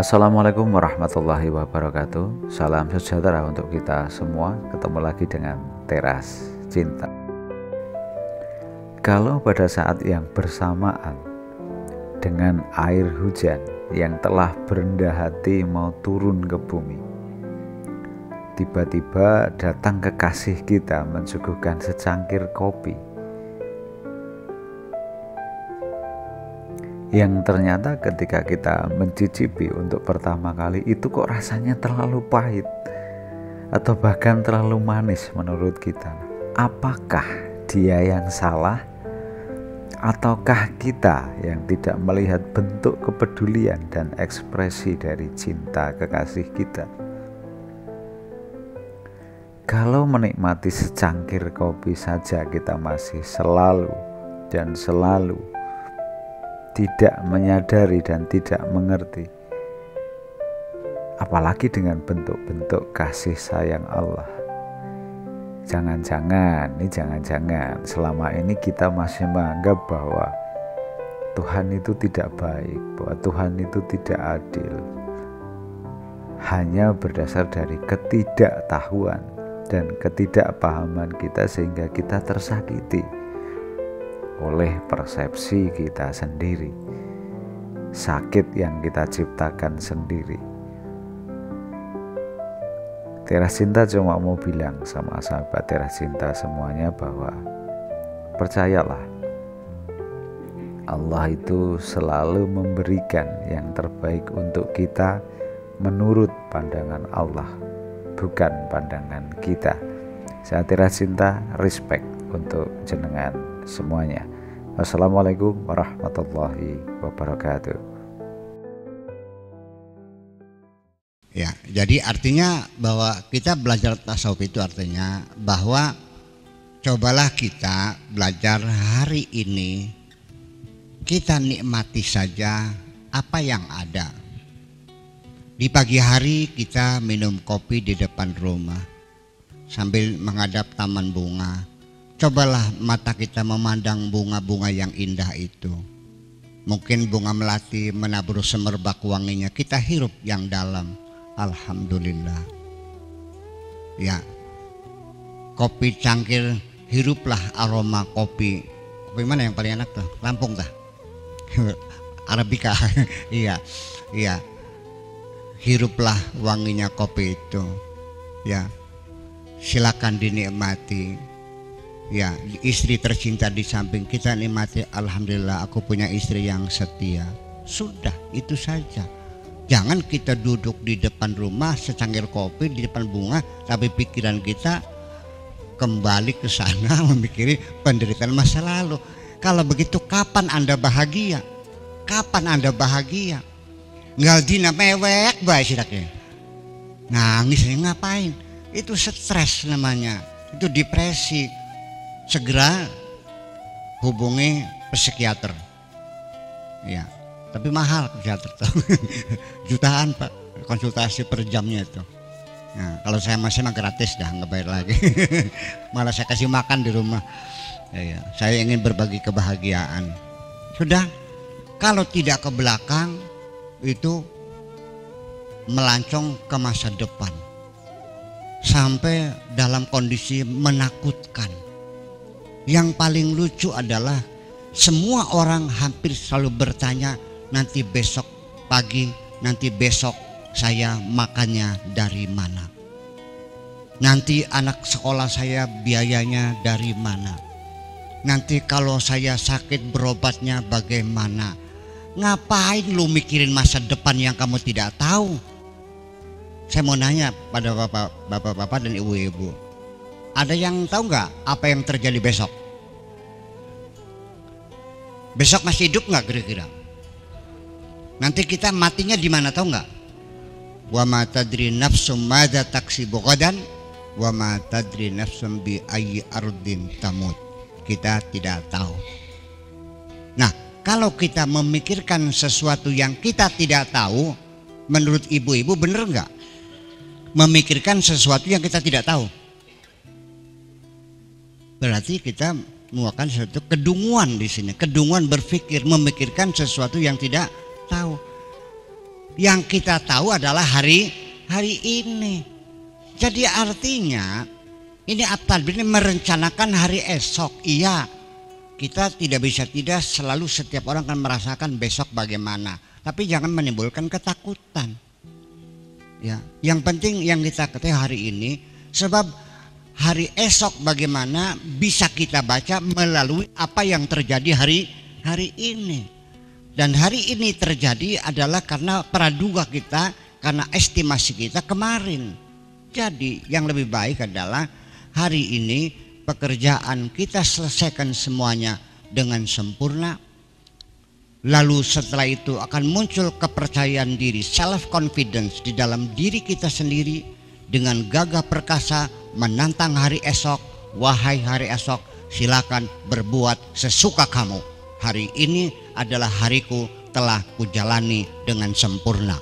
Assalamualaikum warahmatullahi wabarakatuh. Salam sejahtera untuk kita semua. Ketemu lagi dengan Teras Cinta. Kalau pada saat yang bersamaan dengan air hujan yang telah berendah hati mau turun ke bumi, tiba-tiba datang kekasih kita mensuguhkan secangkir kopi yang ternyata ketika kita mencicipi untuk pertama kali itu kok rasanya terlalu pahit atau bahkan terlalu manis menurut kita. Apakah dia yang salah ataukah kita yang tidak melihat bentuk kepedulian dan ekspresi dari cinta kekasih kita? Kalau menikmati secangkir kopi saja kita masih selalu tidak menyadari dan tidak mengerti, apalagi dengan bentuk-bentuk kasih sayang Allah. Jangan-jangan selama ini kita masih menganggap bahwa Tuhan itu tidak baik, bahwa Tuhan itu tidak adil, hanya berdasar dari ketidaktahuan dan ketidakpahaman kita, sehingga kita tersakiti oleh persepsi kita sendiri, sakit yang kita ciptakan sendiri. Teras Cinta cuma mau bilang sama sahabat Teras Cinta semuanya bahwa percayalah, Allah itu selalu memberikan yang terbaik untuk kita menurut pandangan Allah, bukan pandangan kita. Saya Teras Cinta respect untuk jenengan semuanya. Wassalamualaikum warahmatullahi wabarakatuh. Ya, jadi artinya bahwa kita belajar tasawuf itu artinya bahwa cobalah kita belajar hari ini, kita nikmati saja apa yang ada. Di pagi hari kita minum kopi di depan rumah sambil menghadap taman bunga. Cobalah mata kita memandang bunga-bunga yang indah itu. Mungkin bunga melati menabur semerbak wanginya, kita hirup yang dalam. Alhamdulillah. Ya, kopi cangkir, hiruplah aroma kopi. Kopi mana yang paling enak tuh? Lampung dah. Arabica. Iya. Hiruplah wanginya kopi itu. Ya, silakan dinikmati. Ya, istri tercinta di samping kita nikmati. Alhamdulillah, aku punya istri yang setia. Sudah, itu saja. Jangan kita duduk di depan rumah secangkir kopi di depan bunga, tapi pikiran kita kembali ke sana memikiri penderitaan masa lalu. Kalau begitu kapan Anda bahagia? Kapan Anda bahagia? Nggaldina mewek bae siraknya. Nangis ngapain? Itu stres namanya. Itu depresi. Segera hubungi psikiater. Ya, tapi mahal psikiater tuh. Jutaan Pak, konsultasi per jamnya itu. Nah, kalau saya masih mah gratis dah, nggak bayar lagi. Malah saya kasih makan di rumah. Ya, saya ingin berbagi kebahagiaan. Sudah, kalau tidak ke belakang itu melancong ke masa depan sampai dalam kondisi menakutkan. Yang paling lucu adalah semua orang hampir selalu bertanya, nanti besok pagi, nanti besok saya makannya dari mana? Nanti anak sekolah saya biayanya dari mana? Nanti kalau saya sakit berobatnya bagaimana? Ngapain lu mikirin masa depan yang kamu tidak tahu? Saya mau nanya pada bapak-bapak dan ibu-ibu, ada yang tahu nggak apa yang terjadi besok? Besok masih hidup nggak kira-kira? Nanti kita matinya di mana tahu nggak? Wa ma tadri nafsum madza taksibu ghadan wa ma tadri nafsum bi ayyi ardin tamut. Kita tidak tahu. Nah, kalau kita memikirkan sesuatu yang kita tidak tahu, menurut ibu-ibu bener nggak? Memikirkan sesuatu yang kita tidak tahu, berarti kita melakukan sesuatu kedunguan di sini. Kedunguan berpikir, memikirkan sesuatu yang tidak tahu. Yang kita tahu adalah hari ini. Jadi artinya ini at-tadbir ini merencanakan hari esok. Iya, kita tidak bisa tidak selalu setiap orang kan merasakan besok bagaimana. Tapi jangan menimbulkan ketakutan. Ya, yang penting yang kita ketahui hari ini, sebab hari esok bagaimana bisa kita baca melalui apa yang terjadi hari ini. Dan hari ini terjadi adalah karena praduga kita, karena estimasi kita kemarin. Jadi yang lebih baik adalah hari ini pekerjaan kita selesaikan semuanya dengan sempurna. Lalu setelah itu akan muncul kepercayaan diri, self confidence di dalam diri kita sendiri, dengan gagah perkasa menantang hari esok. Wahai hari esok, silakan berbuat sesuka kamu. Hari ini adalah hariku, telah kujalani dengan sempurna.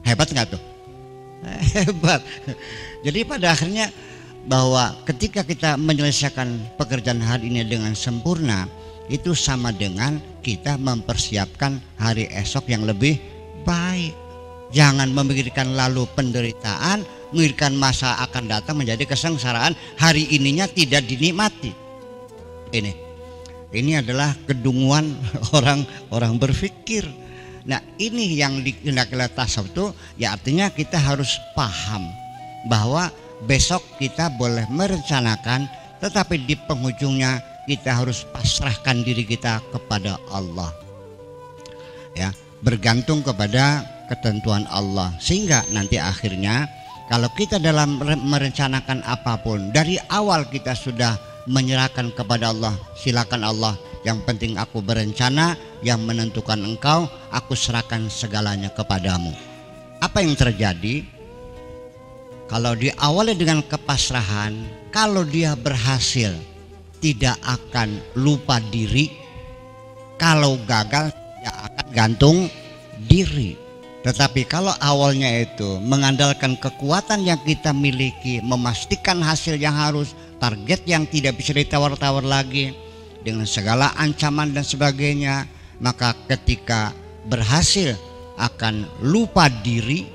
Hebat nggak tuh? Hebat. Jadi pada akhirnya bahwa ketika kita menyelesaikan pekerjaan hari ini dengan sempurna, itu sama dengan kita mempersiapkan hari esok yang lebih baik. Jangan memikirkan lalu penderitaan, memikirkan masa akan datang menjadi kesengsaraan, hari ininya tidak dinikmati. Ini adalah kedunguan orang berpikir. Nah, ini yang dikira-kira tasawuf itu, ya artinya kita harus paham bahwa besok kita boleh merencanakan, tetapi di penghujungnya kita harus pasrahkan diri kita kepada Allah. Ya, bergantung kepada ketentuan Allah, sehingga nanti akhirnya kalau kita dalam merencanakan apapun dari awal kita sudah menyerahkan kepada Allah. Silakan Allah, yang penting aku berencana, yang menentukan engkau, aku serahkan segalanya kepadamu. Apa yang terjadi kalau diawali dengan kepasrahan? Kalau dia berhasil, tidak akan lupa diri. Kalau gagal, tidak akan gantung diri. Tetapi kalau awalnya itu mengandalkan kekuatan yang kita miliki, memastikan hasil yang harus, target yang tidak bisa ditawar-tawar lagi, dengan segala ancaman dan sebagainya, maka ketika berhasil akan lupa diri,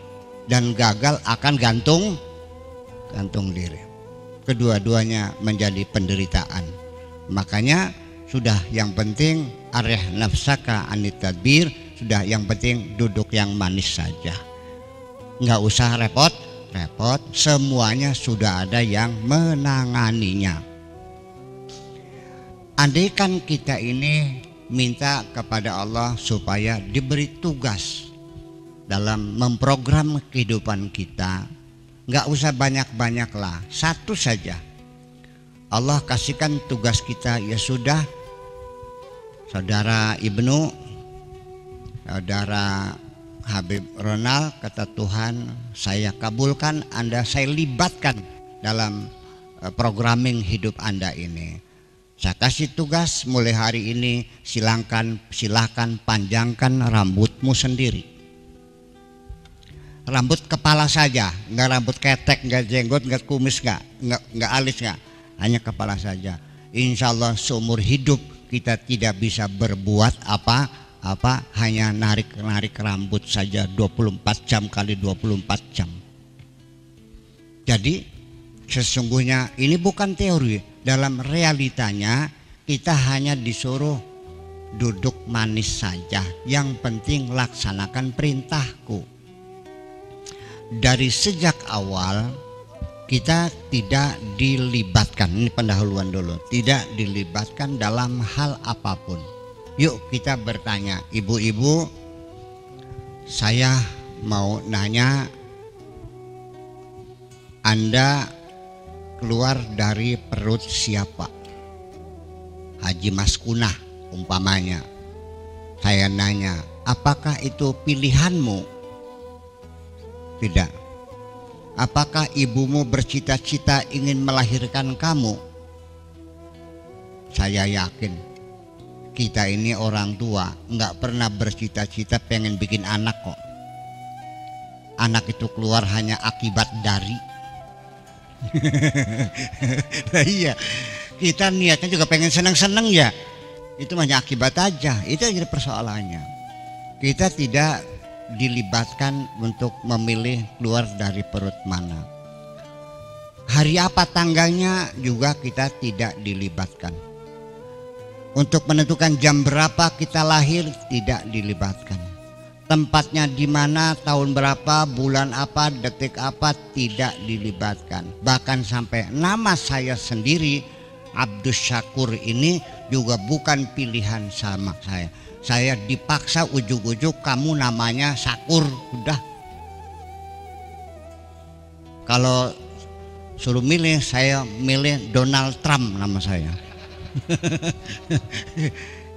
dan gagal akan gantung diri. Kedua-duanya menjadi penderitaan. Makanya sudah, yang penting areh nafsaka anit tadbir, sudah, yang penting duduk yang manis saja, nggak usah repot-repot, semuanya sudah ada yang menanganinya. Andaikan kita ini minta kepada Allah supaya diberi tugas dalam memprogram kehidupan kita, nggak usah banyak-banyak lah, satu saja. Allah kasihkan tugas kita, ya sudah, saudara Ibnu, saudara Habib Ronald, kata Tuhan, saya kabulkan Anda, saya libatkan dalam programming hidup Anda ini. Saya kasih tugas mulai hari ini, silahkan panjangkan rambutmu sendiri. Rambut kepala saja, nggak rambut ketek, nggak jenggot, nggak kumis, nggak alis, nggak, hanya kepala saja. Insya Allah seumur hidup kita tidak bisa berbuat apa, hanya narik rambut saja 24 jam kali 24 jam. Jadi sesungguhnya ini bukan teori, dalam realitanya kita hanya disuruh duduk manis saja, yang penting laksanakan perintahku. Dari sejak awal kita tidak dilibatkan, ini pendahuluan dulu, tidak dilibatkan dalam hal apapun. Yuk kita bertanya, ibu-ibu, saya mau nanya, Anda keluar dari perut siapa? Haji Maskunah umpamanya. Saya nanya, apakah itu pilihanmu? Tidak. Apakah ibumu bercita-cita ingin melahirkan kamu? Saya yakin kita ini orang tua nggak pernah bercita-cita pengen bikin anak kok. Anak itu keluar hanya akibat dari. Nah, iya, kita niatnya juga pengen senang-senang ya. Itu hanya akibat aja. Itu yang jadi persoalannya. Kita tidak dilibatkan untuk memilih keluar dari perut mana. Hari apa tanggalnya juga kita tidak dilibatkan. Untuk menentukan jam berapa kita lahir tidak dilibatkan. Tempatnya di mana, tahun berapa, bulan apa, detik apa tidak dilibatkan. Bahkan sampai nama saya sendiri Abdus Syakur ini juga bukan pilihan sama saya. Saya dipaksa ujuk-ujuk, kamu namanya Syakur, udah. Kalau suruh milih, saya milih Donald Trump nama saya.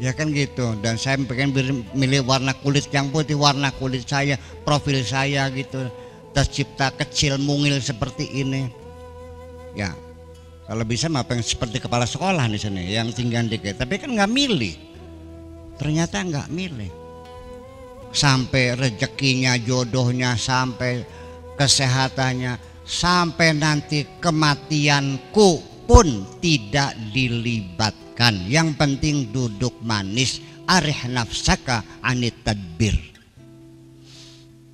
Ya kan gitu. Dan saya pengen milih warna kulit yang putih, warna kulit saya, profil saya gitu, tercipta kecil mungil seperti ini. Ya kalau bisa mah pengen seperti kepala sekolah di sini yang tinggal dikit, tapi kan nggak milih. Ternyata nggak milih. Sampai rezekinya, jodohnya, sampai kesehatannya, sampai nanti kematianku pun tidak dilibatkan. Yang penting duduk manis, arih nafsaka anit tadbir.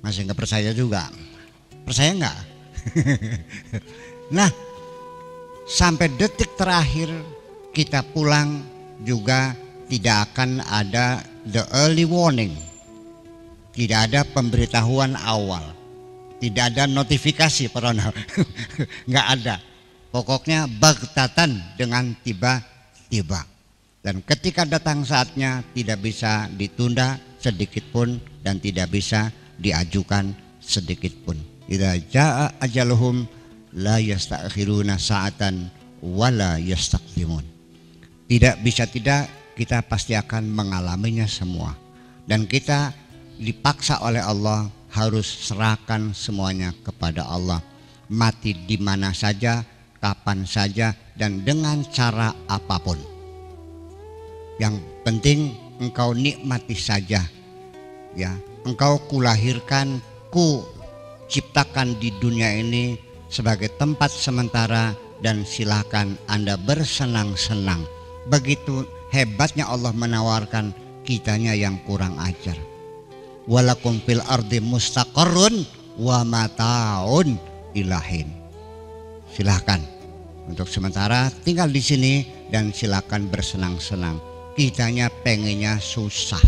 Masih nggak percaya juga? Percaya nggak? Nah, sampai detik terakhir kita pulang juga tidak akan ada the early warning, tidak ada pemberitahuan awal, tidak ada notifikasi personal, nggak ada. Pokoknya bagtatan dengan tiba-tiba. Dan ketika datang saatnya tidak bisa ditunda sedikit pun dan tidak bisa diajukan sedikit pun. Idza jaa ajaluhum la yastakhiruna sa'atan wala yastaqdimun. Tidak bisa tidak, kita pasti akan mengalaminya semua. Dan kita dipaksa oleh Allah harus serahkan semuanya kepada Allah. Mati di mana saja, kapan saja, dan dengan cara apapun. Yang penting engkau nikmati saja. Ya, engkau kulahirkan, ku ciptakan di dunia ini sebagai tempat sementara, dan silakan Anda bersenang-senang. Begitu hebatnya Allah menawarkan, kitanya yang kurang ajar. Walakum fil ardi mustaqarrun wa mataun ilahin. Silahkan untuk sementara tinggal di sini dan silakan bersenang-senang. Kitanya pengennya susah.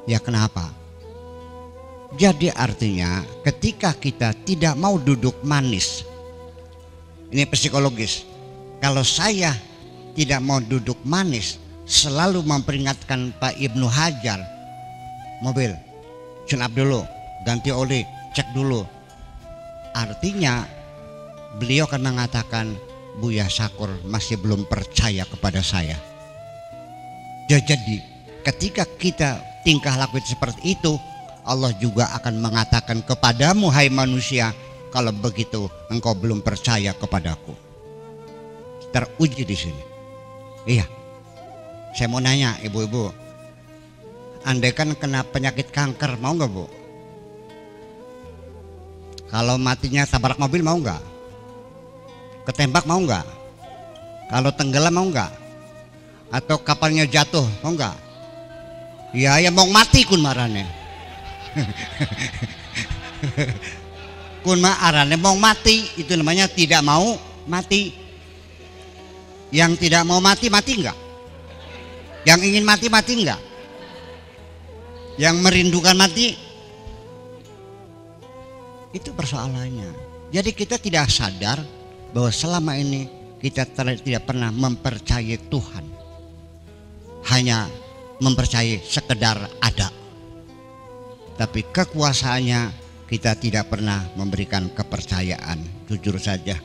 Ya kenapa? Jadi artinya ketika kita tidak mau duduk manis, ini psikologis. Kalau saya tidak mau duduk manis, selalu memperingatkan Pak Ibnu Hajar, mobil tune up dulu, ganti oli, cek dulu. Artinya beliau akan mengatakan, Buya Syakur masih belum percaya kepada saya. Jadi ketika kita tingkah laku seperti itu, Allah juga akan mengatakan kepadamu, hai manusia, kalau begitu engkau belum percaya kepadaku. Teruji di sini. Iya. Saya mau nanya ibu-ibu, andai kan kena penyakit kanker, mau nggak Bu? Kalau matinya tabrak mobil mau nggak? Ketembak mau nggak? Kalau tenggelam mau nggak? Atau kapalnya jatuh mau nggak? Ya ya mau mati kun marane. Kun marane mau mati, itu namanya tidak mau mati. Yang tidak mau mati, mati nggak? Yang ingin mati, mati nggak? Yang merindukan mati? Itu persoalannya. Jadi kita tidak sadar bahwa selama ini kita tidak pernah mempercayai Tuhan, hanya mempercayai sekedar ada. Tapi kekuasaannya kita tidak pernah memberikan kepercayaan, jujur saja.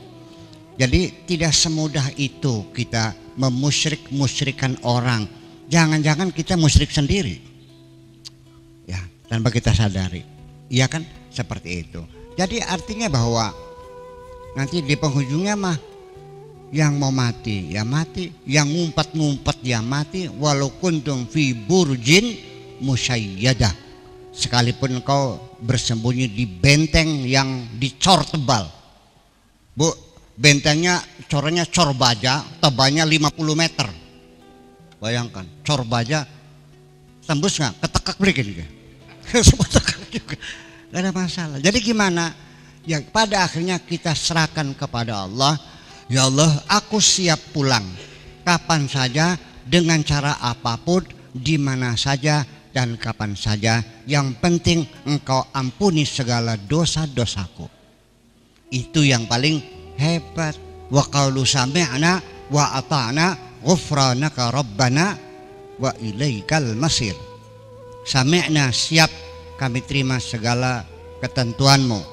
Jadi tidak semudah itu kita memusyrik-musyrikan orang. Jangan-jangan kita musyrik sendiri, ya, tanpa kita sadari. Iya kan, seperti itu. Jadi artinya bahwa nanti di penghujungnya mah yang mau mati ya mati, yang ngumpet-ngumpet ya mati, walau kuntum fi burjin musyayyadah, sekalipun kau bersembunyi di benteng yang dicor tebal. Bu, bentengnya cornya cor baja, tebalnya 50 meter. Bayangkan, cor baja tembus nggak? Ketekak berikan juga. Semua tekak juga. Gak ada masalah. Jadi gimana? Ya pada akhirnya kita serahkan kepada Allah. Ya Allah, aku siap pulang kapan saja, dengan cara apapun, di mana saja dan kapan saja. Yang penting engkau ampuni segala dosa-dosaku. Itu yang paling hebat. Wa qalu sami'na wa ata'na ghufranaka rabbana wa ilaikal masir. Sami'na, siap kami terima segala ketentuanmu.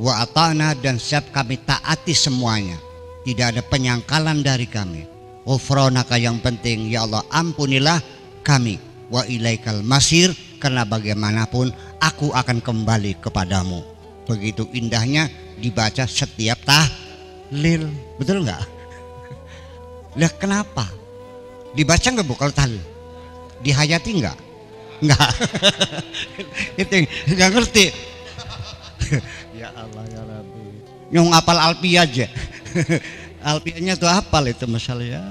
Wa ata'na, dan siap kami taati semuanya. Tidak ada penyangkalan dari kami. Ghufranaka, yang penting ya Allah ampunilah kami. Wa ilaikal masir, karena bagaimanapun aku akan kembali kepadamu. Begitu indahnya dibaca setiap tahlil. Betul nggak? Lah kenapa? Dibaca nggak Bu kalau tahlil? Dihayati nggak? Nggak. Itu nggak ngerti. Ya Allah ya Rabbi. Yang hafal alpi aja. Alpianya tuh hafal itu masalahnya.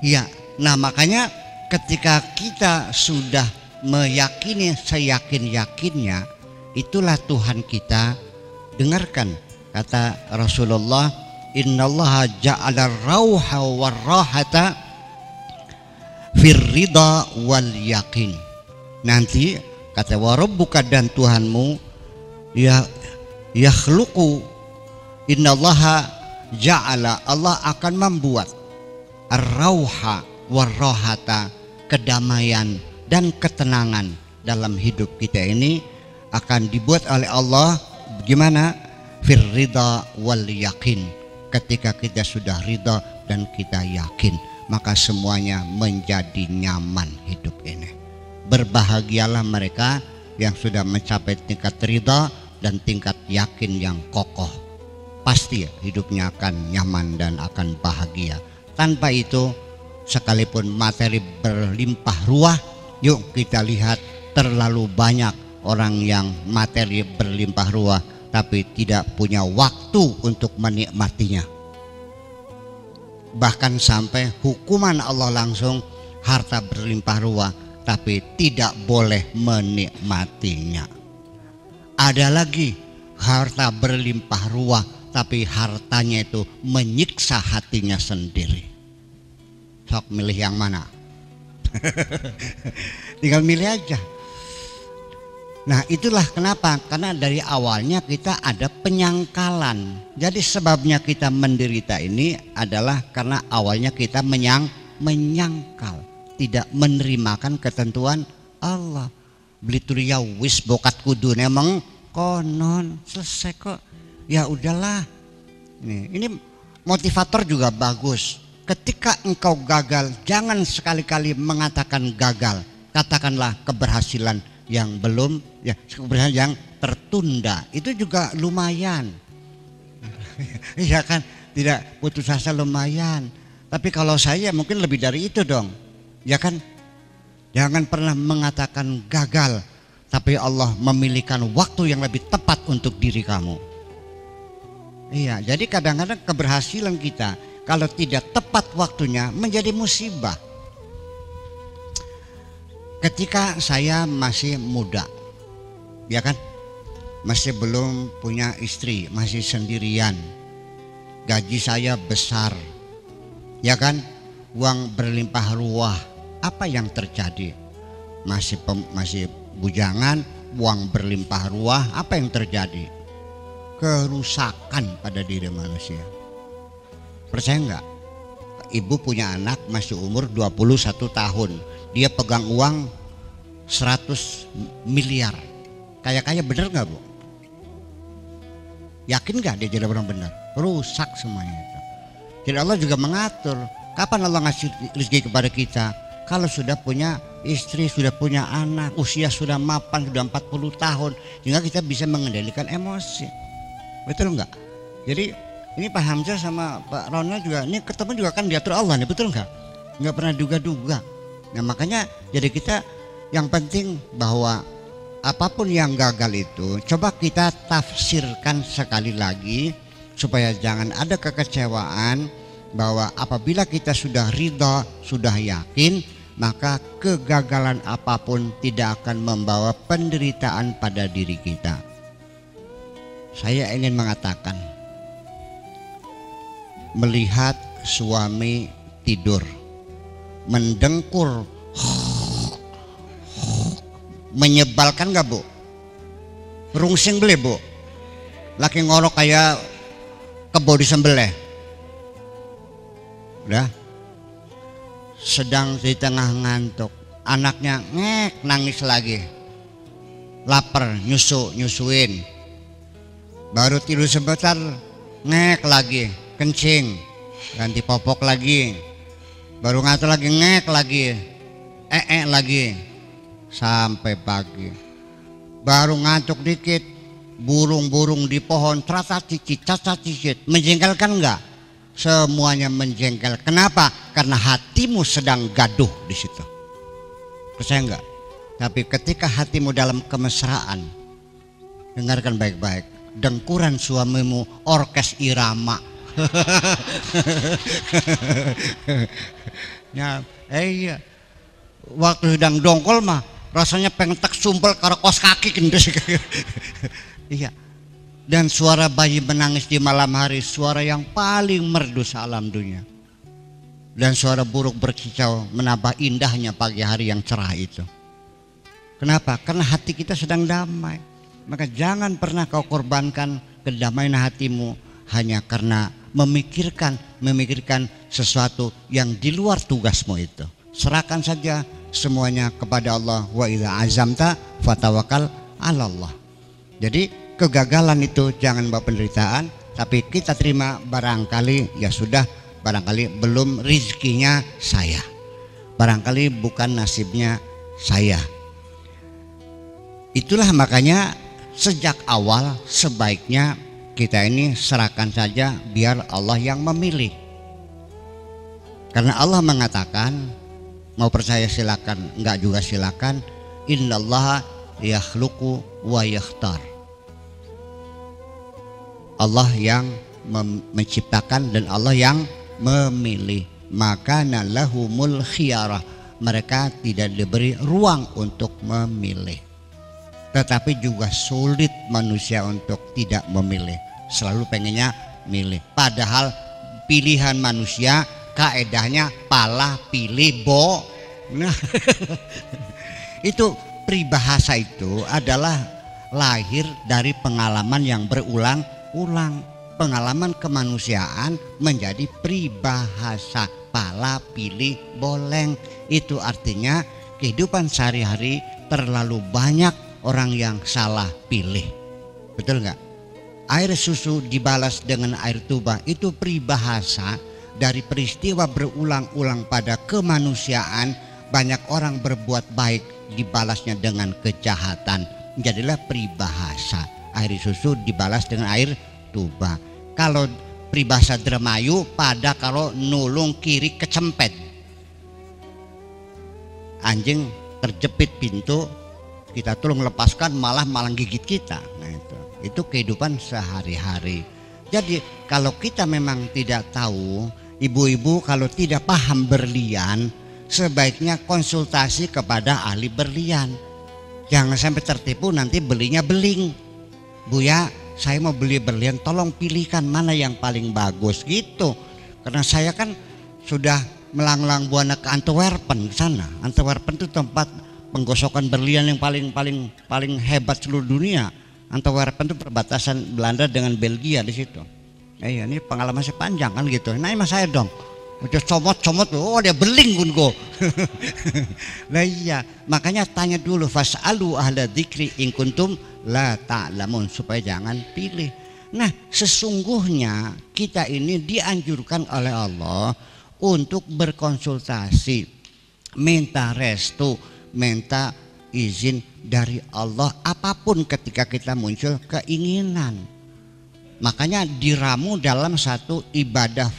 Ya, nah makanya ketika kita sudah meyakini seyakin-yakinnya, itulah Tuhan kita. Dengarkan kata Rasulullah, innallaha ja'ala rauha warrahata firrida wal yakin. Nanti kata warabbuka, dan Tuhanmu ya yakhluqu, innallaha ja'ala, Allah akan membuat ar-rauha warrahata, kedamaian dan ketenangan dalam hidup kita ini akan dibuat oleh Allah. Gimana? Firrida wal yakin. Ketika kita sudah ridha dan kita yakin, maka semuanya menjadi nyaman hidup ini. Berbahagialah mereka yang sudah mencapai tingkat ridha dan tingkat yakin yang kokoh. Pasti hidupnya akan nyaman dan akan bahagia. Tanpa itu, sekalipun materi berlimpah ruah, yuk kita lihat terlalu banyak orang yang materi berlimpah ruah tapi tidak punya waktu untuk menikmatinya. Bahkan sampai hukuman Allah langsung, harta berlimpah ruah tapi tidak boleh menikmatinya. Ada lagi harta berlimpah ruah tapi hartanya itu menyiksa hatinya sendiri. Sok milih yang mana? Tinggal milih aja. Nah itulah kenapa, karena dari awalnya kita ada penyangkalan. Jadi sebabnya kita menderita ini adalah karena awalnya kita menyangkal, tidak menerimakan ketentuan Allah. Beli ya wis bokat kudu emang konon selesai kok. Ya udahlah. Ini motivator juga bagus. Ketika engkau gagal, jangan sekali-kali mengatakan gagal. Katakanlah keberhasilan yang belum, ya keberhasilan yang tertunda. Itu juga lumayan. Iya kan, tidak putus asa lumayan. Tapi kalau saya mungkin lebih dari itu dong. Ya kan, jangan pernah mengatakan gagal, tapi Allah memilihkan waktu yang lebih tepat untuk diri kamu. Iya, jadi kadang-kadang keberhasilan kita kalau tidak tepat waktunya menjadi musibah. Ketika saya masih muda, ya kan, masih belum punya istri, masih sendirian, gaji saya besar, ya kan, uang berlimpah ruah. Apa yang terjadi? Masih bujangan, uang berlimpah ruah, apa yang terjadi? Kerusakan pada diri manusia. Percaya enggak? Ibu punya anak masih umur 21 tahun. Dia pegang uang 100 miliar. Kaya-kaya bener enggak Bu? Yakin enggak dia jadi orang benar? Rusak semuanya itu. Jadi Allah juga mengatur. Kapan Allah ngasih rezeki kepada kita? Kalau sudah punya istri, sudah punya anak, usia sudah mapan, sudah 40 tahun, sehingga kita bisa mengendalikan emosi. Betul enggak? Jadi ini Pak Hamzah sama Pak Ronald juga, ini ketemu juga kan diatur Allah nih, betul enggak? Enggak pernah duga-duga. Nah makanya jadi kita yang penting bahwa apapun yang gagal itu coba kita tafsirkan sekali lagi supaya jangan ada kekecewaan, bahwa apabila kita sudah ridha, sudah yakin, maka kegagalan apapun tidak akan membawa penderitaan pada diri kita. Saya ingin mengatakan, melihat suami tidur mendengkur menyebalkan gak Bu? Rungsing beli Bu? Laki ngorok kayak kebo disembelih. Udah, sedang di tengah ngantuk, anaknya ngek nangis lagi, lapar nyusuin, baru tidur sebentar ngek lagi, kencing, ganti popok lagi, baru ngantuk lagi ngek lagi, lagi, sampai pagi. Baru ngantuk dikit, burung-burung di pohon cicit, menjengkelkan enggak? Semuanya menjengkel. Kenapa? Karena hatimu sedang gaduh di situ. Percaya enggak? Tapi ketika hatimu dalam kemesraan, dengarkan baik-baik, dengkuran suamimu orkes irama. Ya, iya. Waktu sedang dongkol mah rasanya pengen tak sumpel karo kos kaki kendes. Iya. Dan suara bayi menangis di malam hari, suara yang paling merdu sealam dunia. Dan suara burung berkicau menambah indahnya pagi hari yang cerah itu. Kenapa? Karena hati kita sedang damai. Maka jangan pernah kau korbankan kedamaian hatimu hanya karena memikirkan sesuatu yang di luar tugasmu itu. Serahkan saja semuanya kepada Allah. Wa idza azamta fatawakkal 'alallah. Jadi kegagalan itu jangan bawa penderitaan, tapi kita terima barangkali ya sudah, barangkali belum rizkinya saya, barangkali bukan nasibnya saya. Itulah makanya sejak awal sebaiknya kita ini serahkan saja biar Allah yang memilih. Karena Allah mengatakan, mau percaya silakan, enggak juga silakan. Innallaha yakhluqu wa yakhtar. Allah yang menciptakan dan Allah yang memilih. Maka lahumul khiyarah, mereka tidak diberi ruang untuk memilih. Tetapi juga sulit manusia untuk tidak memilih, selalu pengennya milih. Padahal pilihan manusia kaedahnya pala pilih bo. Nah, itu peribahasa itu adalah lahir dari pengalaman yang berulang-ulang. Pengalaman kemanusiaan menjadi peribahasa pala pilih boleng. Itu artinya kehidupan sehari-hari terlalu banyak orang yang salah pilih. Betul nggak? Air susu dibalas dengan air tuba, itu peribahasa dari peristiwa berulang-ulang pada kemanusiaan. Banyak orang berbuat baik dibalasnya dengan kejahatan. Jadilah peribahasa, air susu dibalas dengan air tuba. Kalau peribahasa Dremayu, pada kalau nulung kiri kecempet, anjing terjepit pintu, kita tolong lepaskan malah gigit kita. Nah itu kehidupan sehari-hari. Jadi kalau kita memang tidak tahu, ibu-ibu kalau tidak paham berlian, sebaiknya konsultasi kepada ahli berlian. Jangan sampai tertipu nanti belinya beling. Buya, saya mau beli berlian, tolong pilihkan mana yang paling bagus gitu. Karena saya kan sudah melanglang buana ke Antwerpen sana. Antwerpen itu tempat penggosokan berlian yang paling hebat seluruh dunia. Antwerpen itu perbatasan Belanda dengan Belgia di situ. Ini pengalaman saya panjang kan gitu. Nah, mas saya dong. Udah comot, oh dia beling gungo. Nah iya, makanya tanya dulu, fas'alu ahla dzikri in kuntum la ta'lamun, supaya jangan pilih. Nah, sesungguhnya kita ini dianjurkan oleh Allah untuk berkonsultasi, minta restu, minta izin dari Allah apapun ketika kita muncul keinginan. Makanya diramu dalam satu ibadah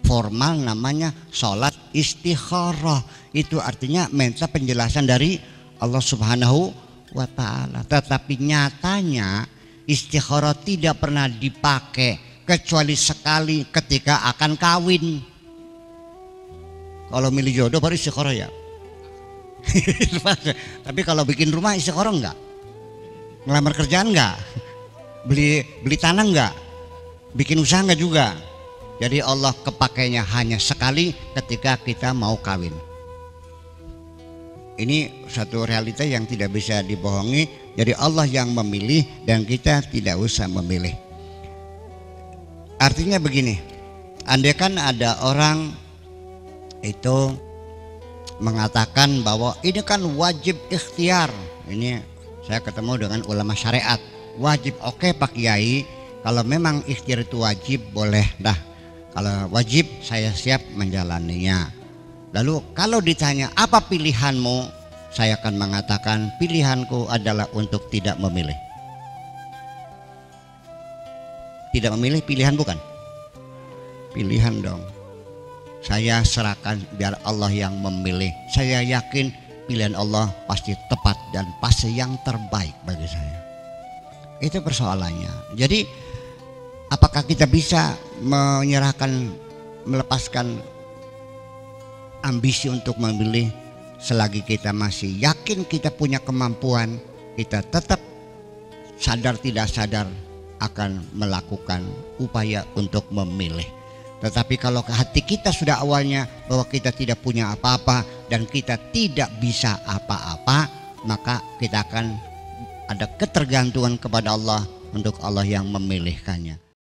formal namanya sholat istikharah. Itu artinya minta penjelasan dari Allah Subhanahu wa ta'ala. Tetapi nyatanya istikharah tidak pernah dipakai kecuali sekali ketika akan kawin. Kalau milih jodoh baru istikharah ya. Tapi kalau bikin rumah istiqoroh enggak? Ngelamar kerjaan enggak? Beli tanah enggak? Bikin usaha enggak juga? Jadi Allah kepakainya hanya sekali ketika kita mau kawin. Ini satu realita yang tidak bisa dibohongi. Jadi Allah yang memilih dan kita tidak usah memilih. Artinya begini, andaikan ada orang itu mengatakan bahwa ini kan wajib ikhtiar. Ini saya ketemu dengan ulama syariat. Wajib, oke Pak Kiai, kalau memang ikhtiar itu wajib boleh dah. Kalau wajib saya siap menjalaninya. Lalu kalau ditanya apa pilihanmu, saya akan mengatakan pilihanku adalah untuk tidak memilih. Tidak memilih pilihan bukan? Pilihan dong. Saya serahkan biar Allah yang memilih. Saya yakin pilihan Allah pasti tepat dan pasti yang terbaik bagi saya. Itu persoalannya. Jadi apakah kita bisa melepaskan ambisi untuk memilih? Selagi kita masih yakin kita punya kemampuan, kita tetap sadar tidak sadar akan melakukan upaya untuk memilih. Tetapi kalau ke hati kita sudah awalnya bahwa kita tidak punya apa-apa dan kita tidak bisa apa-apa, maka kita akan ada ketergantungan kepada Allah untuk Allah yang memilihkannya.